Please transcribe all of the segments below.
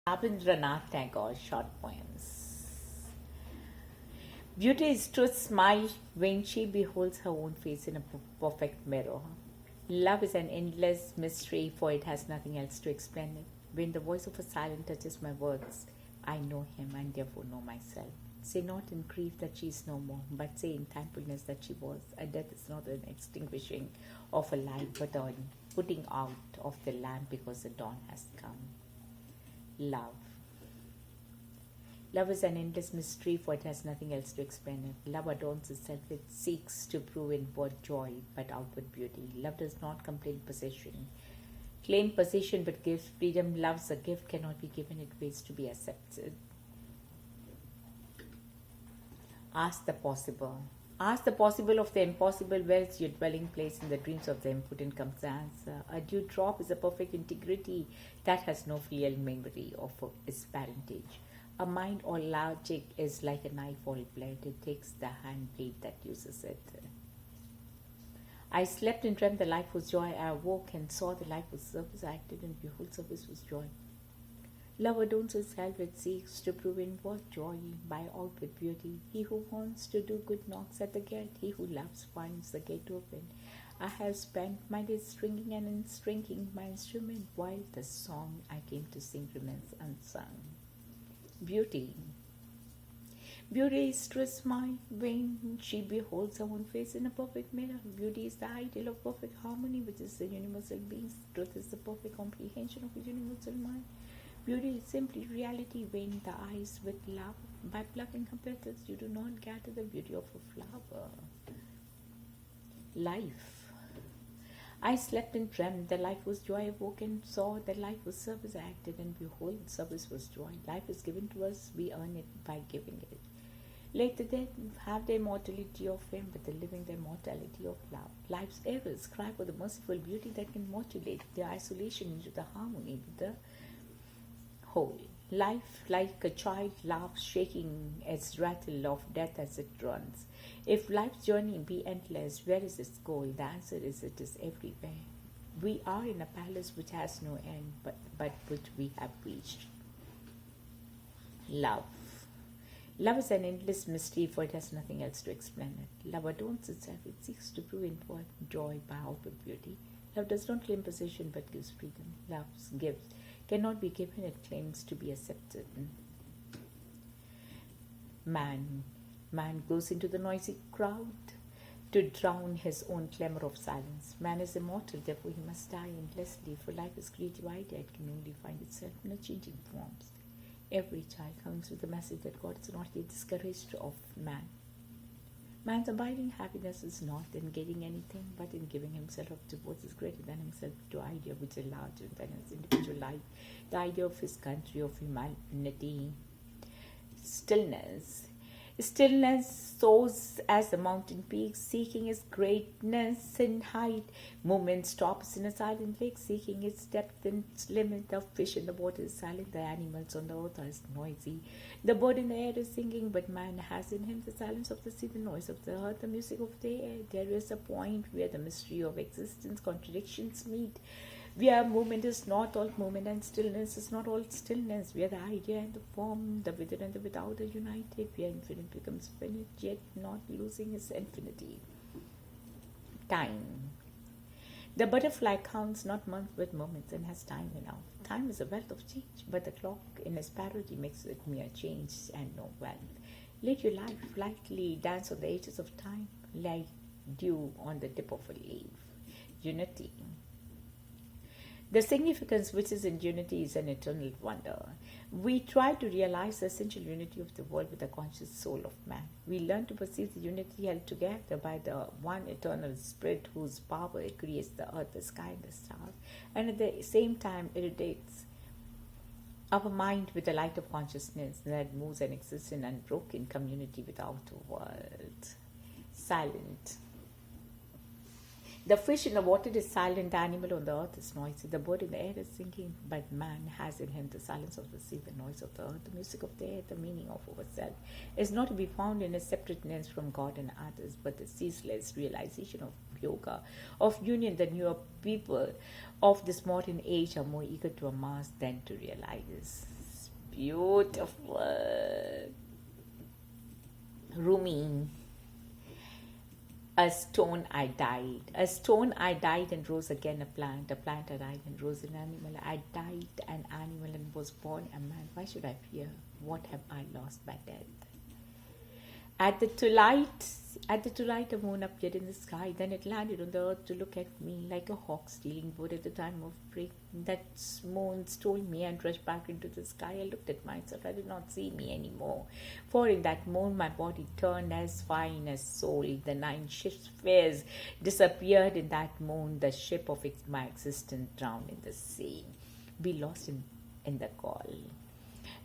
Rabindranath Tagore short poems. Beauty is truth's smile when she beholds her own face in a perfect mirror. Love is an endless mystery, for it has nothing else to explain it. When the voice of a silent touches my words, I know him and therefore know myself. Say not in grief that she is no more, but say in thankfulness that she was. A death is not an extinguishing of a light, but a putting out of the lamp because the dawn has come. Love. Love is an endless mystery, for it has nothing else to explain it. Love adorns itself, it seeks to prove inward joy but outward beauty. Love does not claim possession but gives freedom. Love's a gift, cannot be given, it waits to be accepted. Ask the possible. Ask the possible of the impossible. Where is your dwelling place in the dreams of the impotent comes the answer. A dewdrop is a perfect integrity that has no filial memory of its parentage. A mind all logic is like a knife all blade. It takes the hand blade that uses it. I slept and dreamt the life was joy. I awoke and saw the life was service. I acted and behold service was joy. Love adorns itself, it seeks to prove inward joy by outward beauty. He who wants to do good knocks at the gate. He who loves finds the gate open. I have spent my days stringing and unstringing my instrument, while the song I came to sing remains unsung. Beauty. Beauty is to a smile when she beholds her own face in a perfect mirror. Beauty is the ideal of perfect harmony, which is the universal being. Truth is the perfect comprehension of a universal mind. Beauty is simply reality when the eyes with love. By plucking her petals, you do not gather the beauty of a flower. Life. I slept and dreamt, the life was joy. I woke and saw that life was service. I acted and behold, service was joy. Life is given to us, we earn it by giving it. Let the dead have the immortality of fame, but the living the immortality of love. Life's errors cry for the merciful beauty that can modulate their isolation into the harmony with the whole. Life, like a child, laughs, shaking its rattle of death as it runs. If life's journey be endless, where is its goal? The answer is it is everywhere. We are in a palace which has no end, but which we have reached. Love. Love is an endless mystery, for it has nothing else to explain it. Love adorns itself, it seeks to prove inward joy by outward beauty. Love does not claim possession but gives freedom. Love's gift cannot be given, it claims to be accepted. Man goes into the noisy crowd to drown his own clamor of silence. Man is immortal, therefore he must die endlessly, for life is creative idea, it can only find itself in a changing forms. Every child comes with the message that God is not yet discouraged of man. Man's abiding happiness is not in getting anything, but in giving himself up to what is greater than himself, to idea which is larger than his individual life, the idea of his country, of humanity. Stillness. Stillness soars as the mountain peaks, seeking its greatness and height. Movement stops in a silent lake, seeking its depth and its limit. The fish in the water is silent, the animals on the earth are noisy. The bird in the air is singing, but man has in him the silence of the sea, the noise of the earth, the music of the air. There is a point where the mystery of existence, contradictions meet, where movement is not all movement and stillness is not all stillness, where the idea and the form, the within and the without are united, where infinite becomes finite, yet not losing its infinity. Time. The butterfly counts not months but moments and has time enough. Time is a wealth of change, but the clock in its parody makes it mere change and no wealth. Let your life lightly dance on the edges of time, like dew on the tip of a leaf. Unity. The significance which is in unity is an eternal wonder. We try to realize the essential unity of the world with the conscious soul of man. We learn to perceive the unity held together by the one eternal spirit whose power creates the earth, the sky, and the stars, and at the same time irradiates our mind with the light of consciousness that moves and exists in unbroken community with the outer world. Silent. The fish in the water is silent, the animal on the earth is noisy, the bird in the air is singing, but man has in him the silence of the sea, the noise of the earth, the music of the air, the meaning of ourself is not to be found in a separateness from God and others, but the ceaseless realization of yoga, of union. The newer people of this modern age are more eager to amass than to realize. Beautiful. Rumi. A stone I died. A stone I died and rose again a plant. A plant I died and rose an animal. I died an animal and was born a man. Why should I fear? What have I lost by death? At the twilight, a moon appeared in the sky. Then it landed on the earth to look at me like a hawk stealing wood at the time of prey. That moon stole me and rushed back into the sky. I looked at myself. I did not see me anymore. For in that moon, my body turned as fine as soul. The 9 spheres disappeared in that moon. The ship of my existence drowned in the sea. Be lost in the call.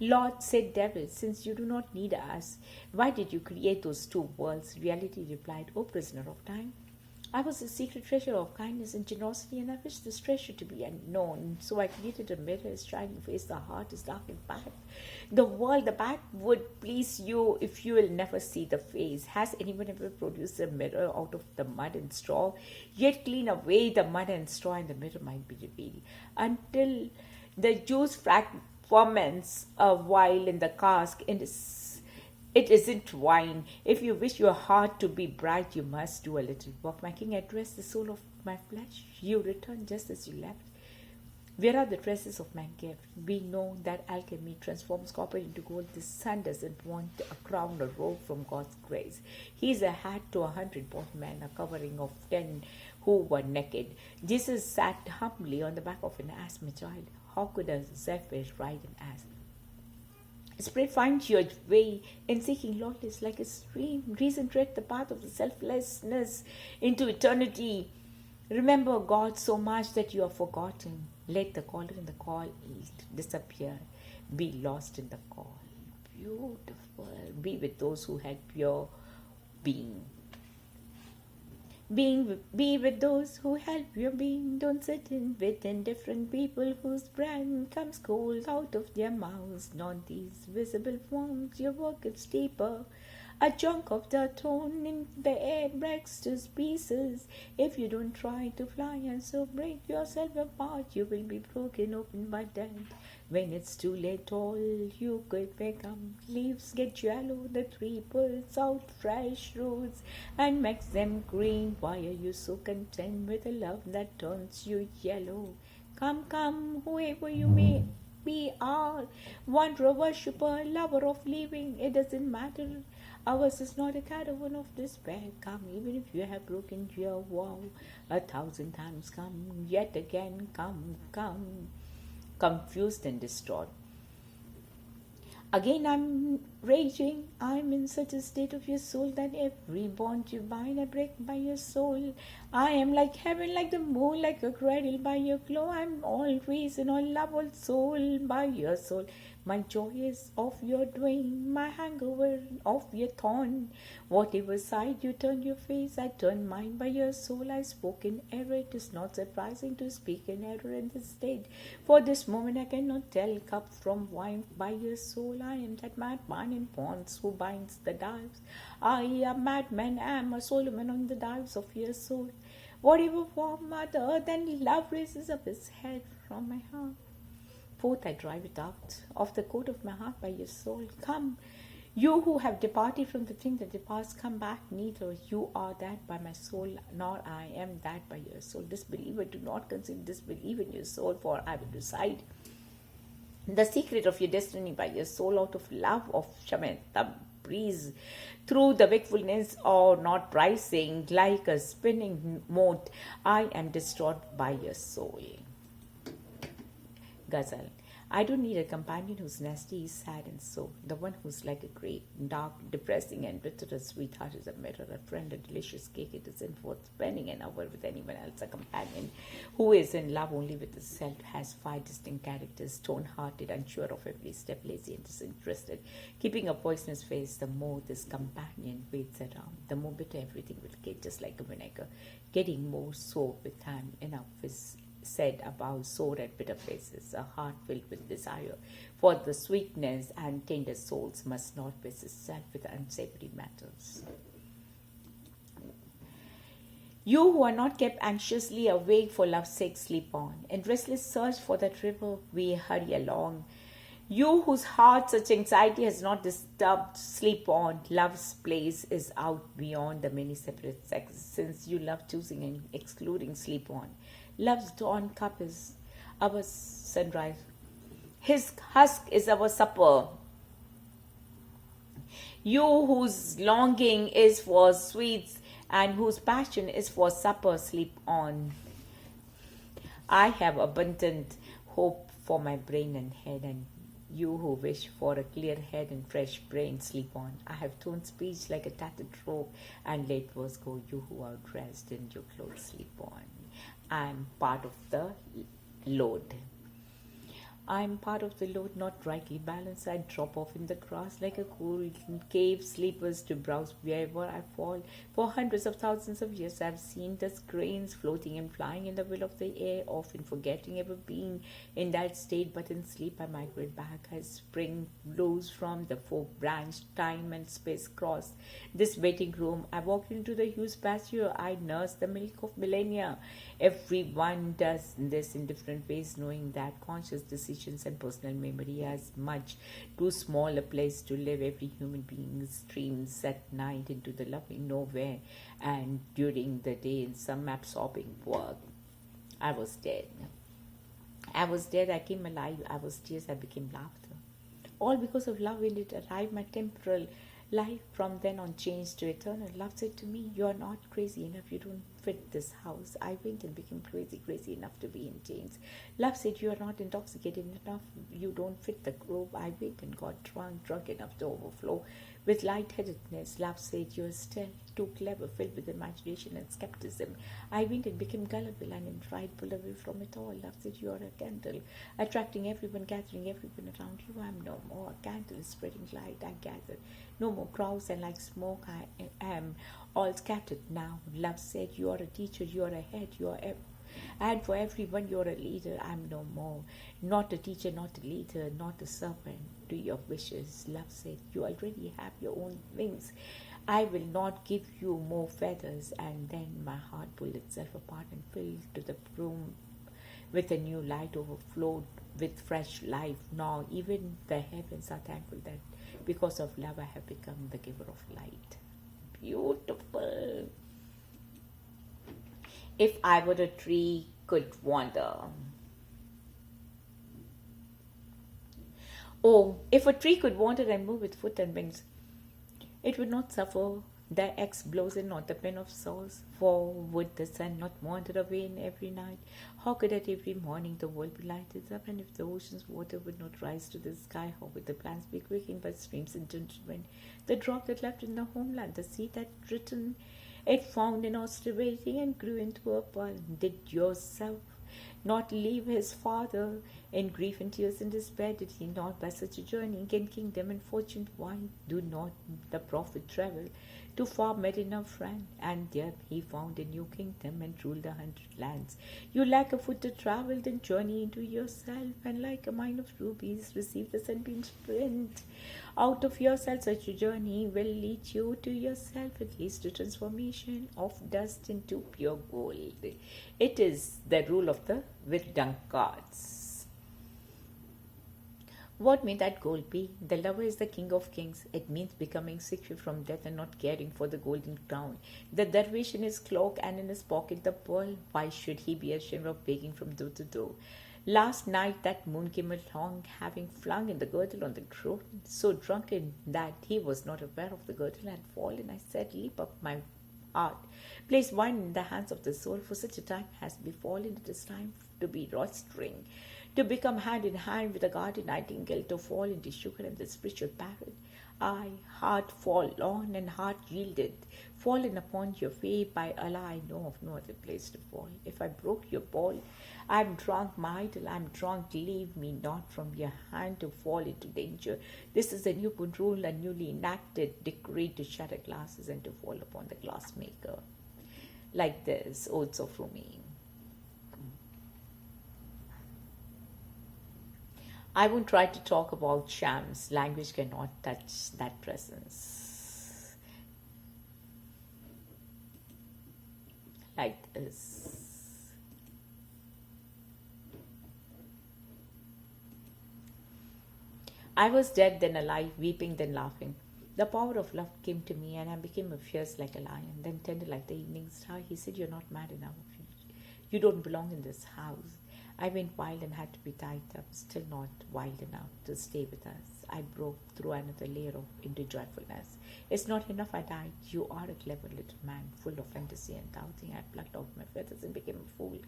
Lord, said devil, since you do not need us, why did you create those 2 worlds? Reality replied, O prisoner of time, I was the secret treasure of kindness and generosity, and I wish this treasure to be unknown. So I created a mirror, a shining face, the heart is dark and bad. The back would please you if you will never see the face. Has anyone ever produced a mirror out of the mud and straw? Yet clean away the mud and straw, and the mirror might be revealed. Until the juice ferments a while in the cask, it isn't wine. If you wish your heart to be bright, you must do a little work. My king, address the soul of my flesh. You return just as you left. Where are the traces of my gift? We know that alchemy transforms copper into gold. The sun doesn't want a crown or robe from God's grace. He's a hat to 100 born men, a covering of 10 who were naked. Jesus sat humbly on the back of an ass, my child. How could a zephyr ride an ass? Spirit finds your way in seeking lawless like a stream. Reason tread the path of the selflessness into eternity. Remember God so much that you are forgotten. Let the caller in the call disappear. Be lost in the call. Beautiful. Be with those who had pure being. Be with those who help your being. Don't sit in with indifferent people whose brand comes cold out of their mouths. Not these visible forms. Your work is deeper. A chunk of the thorn in the air breaks to pieces. If you don't try to fly and so break yourself apart, you will be broken open by death. When it's too late, all you could become. Leaves get yellow, the tree pulls out fresh roots and makes them green. Why are you so content with a love that turns you yellow? Come, come, whoever you may be, are wanderer, worshipper, lover of living. It doesn't matter. Ours is not a caravan of despair. Come, even if you have broken your vow 1,000 times. Come, yet again, come, come. Confused and distraught. Again I'm raging. I'm in such a state of your soul that every bond you bind I break by your soul. I am like heaven, like the moon, like a cradle by your glow. I'm all reason, all love, all soul by your soul. My joy is of your doing, my hangover of your thorn. Whatever side you turn your face, I turn mine by your soul. I spoke in error. It is not surprising to speak in error in this state. For this moment I cannot tell cup from wine by your soul. I am that madman in bonds who binds the dives. I, a madman, am a Solomon on the dives of your soul. Whatever form other than love raises up his head from my heart. Forth I drive it out of the court of my heart by your soul. Come, you who have departed from the thing that departs, come back. Neither you are that by my soul, nor I am that by your soul. Disbeliever, do not consider disbelief in your soul, for I will decide the secret of your destiny by your soul out of love of Shamantam breeze through the wakefulness or not rising like a spinning mote. I am distraught by your soul. Ghazal. I don't need a companion whose nasty is sad and so. The one who's like a great, dark, depressing and bitter, a sweetheart is a mirror, a friend, a delicious cake. It isn't worth spending an hour with anyone else. A companion who is in love only with herself, has 5 distinct characters, stone-hearted, unsure of every step, lazy and disinterested, keeping a poisonous face. The more this companion waits around, the more bitter everything will get, just like a vinegar, getting more so with time. Enough is said about sore and bitter faces, a heart filled with desire for the sweetness and tender souls must not busy itself with unsavory matters. You who are not kept anxiously awake for love's sake, sleep on. In restless search for that river we hurry along. You whose heart such anxiety has not disturbed, sleep on. Love's place is out beyond the many separate sexes, since you love choosing and excluding, sleep on. Love's dawn cup is our sunrise. His husk is our supper. You whose longing is for sweets and whose passion is for supper, sleep on. I have abundant hope for my brain and head, and you who wish for a clear head and fresh brain, sleep on. I have torn speech like a tattered robe and let words go. You who are dressed in your clothes, sleep on. I am part of the load. I am part of the load, not rightly balanced. I drop off in the grass like a cool cave sleepers to browse wherever I fall. For hundreds of thousands of years, I have seen the grains floating and flying in the will of the air, often forgetting ever being in that state. But in sleep, I migrate back as spring blows from the four-branched time and space cross. This waiting room, I walk into the huge pasture. I nurse the milk of millennia. Everyone does this in different ways, knowing that conscious decisions and personal memory as much too small a place to live. Every human being streams at night into the loving nowhere, and during the day in some absorbing work. I was dead. I was dead, I came alive. I was tears, I became laughter. All because of love. When it arrived, my temporal life from then on changed to eternal. Love said to me, "You are not crazy enough. You don't fit this house." I went and became crazy enough to be in chains. Love said, "You are not intoxicated enough. You don't fit the group." I went and got drunk enough to overflow with lightheadedness. Love said, "You are still too clever, filled with imagination and skepticism." I went and became gullible and tried pull away from it all. Love said, "You are a candle, attracting everyone, gathering everyone around you." I am no more. A candle is spreading light. I gather no more crowds, and like smoke, I am all scattered now. Love said, "You are a teacher, you are a head, you are and for everyone you are a leader." I am no more. Not a teacher, not a leader, not a servant to your wishes. Love said, "You already have your own wings. I will not give you more feathers." And then my heart pulled itself apart and filled to the brim with a new light, overflowed with fresh life. Now even the heavens are thankful that because of love I have become the giver of light. Beautiful. If I were a tree, could wander. Oh, if a tree could wander and move with foot and wings, it would not suffer the axe blows and not the pen of saws. For would the sun not wander away in every night? How could at every morning the world be lighted up? And if the ocean's water would not rise to the sky, how would the plants be quaking by streams and gentle wind? The drop that left in the homeland, the seed that written it found in observating and grew into a pearl. Did yourself not leave his father in grief and tears and despair? Did he not by such a journey gain kingdom and fortune? Why do not the prophet travel to far Medina, friend? And there he found a new kingdom and ruled 100 lands. You lack a foot to travel, then journey into yourself, and like a mine of rubies, receive the sunbeam's print. Out of yourself, such a journey will lead you to yourself. It leads to transformation of dust into pure gold. It is the rule of the Vidang gods. What may that goal be? The lover is the king of kings. It means becoming secure from death and not caring for the golden crown. The dervish in his cloak and in his pocket the pearl. Why should he be ashamed of begging from door to door? Last night that moon came along, having flung in the girdle on the ground, so drunken that he was not aware of the girdle had fallen. I said, "Leap up, my heart. Place wine in the hands of the soul, for such a time has befallen. It is time to be rostering, to become hand in hand with the guardian nightingale, to fall into sugar and the spiritual parrot. I, heart forlorn and heart yielded, fallen upon your way. By Allah, I know of no other place to fall. If I broke your ball, I am drunk, my idol, I am drunk. Leave me not from your hand to fall into danger. This is a newborn rule, a newly enacted decree to shatter glasses and to fall upon the glassmaker." Like this, Odes of Rumi. I won't try to talk about shams. Language cannot touch that presence. Like this. I was dead, then alive, weeping, then laughing. The power of love came to me, and I became fierce like a lion, then tender like the evening star. He said, "You're not mad enough. You don't belong in this house." I went wild and had to be tied up, still not wild enough to stay with us. I broke through another layer into joyfulness. "It's not enough," I died. "You are a clever little man, full of fantasy and doubting." I plucked off my feathers and became a fool.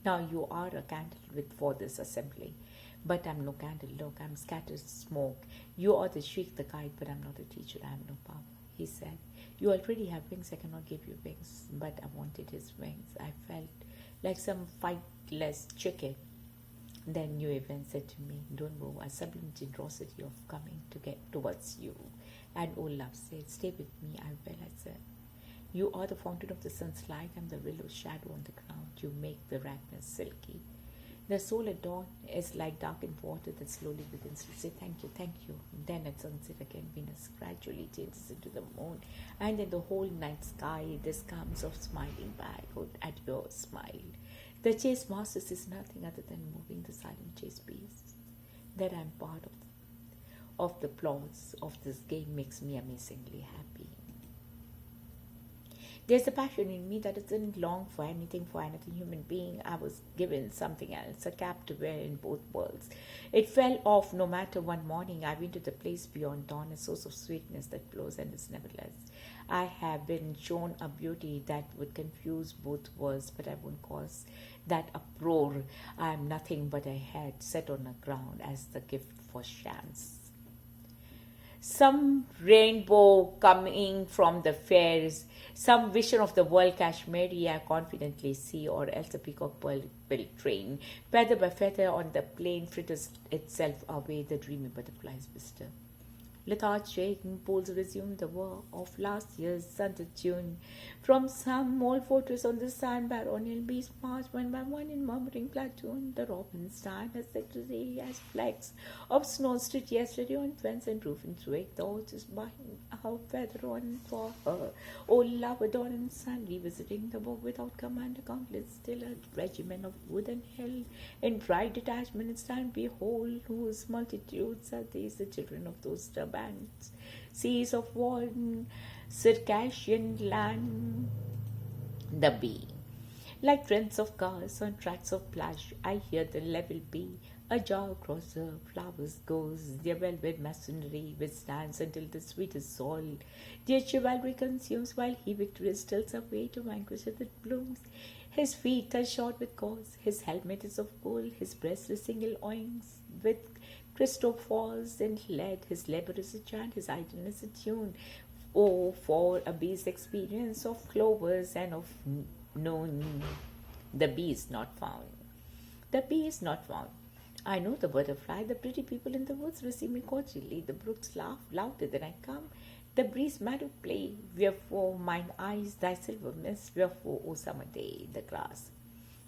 "Now you are a candle for this assembly." "But I'm no candle. Look, I'm scattered smoke. You are the sheikh, the guide, but I'm not a teacher. I have no power." He said, "You already have wings. I cannot give you wings." But I wanted his wings. I felt like some fightless chicken. Then new event said to me, "Don't move." A sublime generosity of coming to get towards you. And old love said, "Stay with me." I will, I said. "You are the fountain of the sun's light. I'm the willow's shadow on the ground. You make the rankness silky. The soul at dawn is like darkened water that slowly begins to say, 'Thank you, thank you.' Then at sunset again, Venus gradually changes into the moon. And in the whole night sky, this comes of smiling back at your smile. The chase masters is nothing other than moving the silent chase piece. That I'm part of the plots of this game makes me amazingly happy. There's a passion in me that doesn't long for another human being. I was given something else, a cap to wear in both worlds. It fell off no matter. One morning I went to the place beyond dawn, a source of sweetness that flows and is never less. I have been shown a beauty that would confuse both worlds, but I won't cause that uproar. I am nothing but a head set on the ground as the gift for shams. Some rainbow coming from the fairs, some vision of the world Kashmiri I confidently see, or else a peacock will train. Feather by feather on the plain fritters itself away, the dreamy butterflies whisper. Lethargic poles resume the work of last year's Sunday June. From some old fortress on the sand, baronial beasts march one by one in murmuring platoon. The robins stand as secretary as flecks of snow stood yesterday on fence and roof and wake. The horses bind her feather on for her. Old luvugod and sun revisiting the book without command, countless still a regiment of wood and hill. In bright detachment stand, behold, whose multitudes are these, the children of those bands, seas of one Circassian land. The bee, like trends of cars on tracks of plush, I hear the level bee. A jar across the flowers goes, their velvet masonry withstands until the sweetest soil their chivalry consumes, while he victorious tilts away to vanquish as it blooms. His feet are shod with gauze, his helmet is of gold, his breast is single oinks with Christophors and lead. His labor is a chant, his idleness a tune. Oh, for a bee's experience of clovers and of noon. The bee is not found. The bee is not found. I know the butterfly. The pretty people in the woods receive me cordially. The brooks laugh louder than I come. The breeze mad of play. Wherefore mine eyes thy silver mist. Wherefore, O summer day, the grass.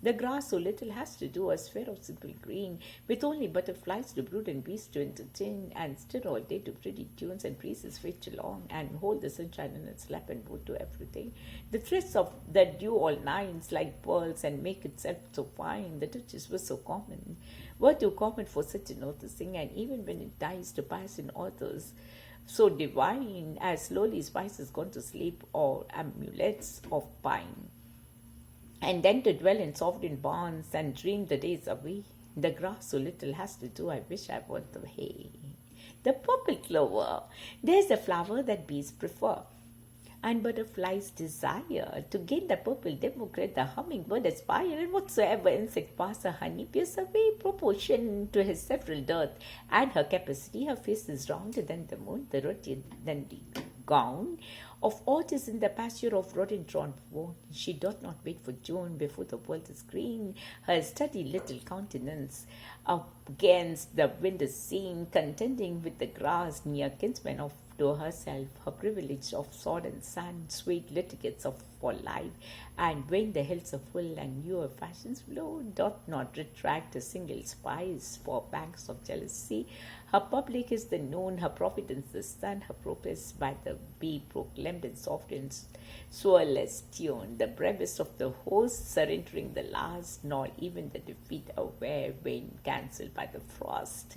The grass so little has to do, a sphere of simple green, with only butterflies to brood and bees to entertain, and stir all day to pretty tunes, and breezes fetch along, and hold the sunshine in its lap and wood to everything. The threads of the dew all nines like pearls, and make itself so fine. The touches were so common, were too common for such a noticing, and even when it dies to pass in authors, so divine as slowly spices gone to sleep, or amulets of pine. And then to dwell in sovereign barns and dream the days away. The grass so little has to do, I wish I were the hay. The purple clover, there's a flower that bees prefer, and butterflies desire. To gain the purple democrat, the hummingbird aspire, and whatsoever insect pass her honey pierce away, proportion to his several dearth and her capacity. Her face is rounder than the moon, the ruddy than the gown of autumn in the pasture of rhododendron worn. She doth not wait for June before the world is green. Her steady little countenance against the wind is seen, contending with the grass, near kinsman of to herself, her privilege of sword and sand, sweet litigates of for life, and when the hills are full and newer fashions flow, doth not retract a single spice for banks of jealousy. Her public is the known, her providence the sun, her purpose by the bee proclaimed in soft and swirless tune, the bravest of the host surrendering the last, nor even the defeat aware when cancelled by the frost.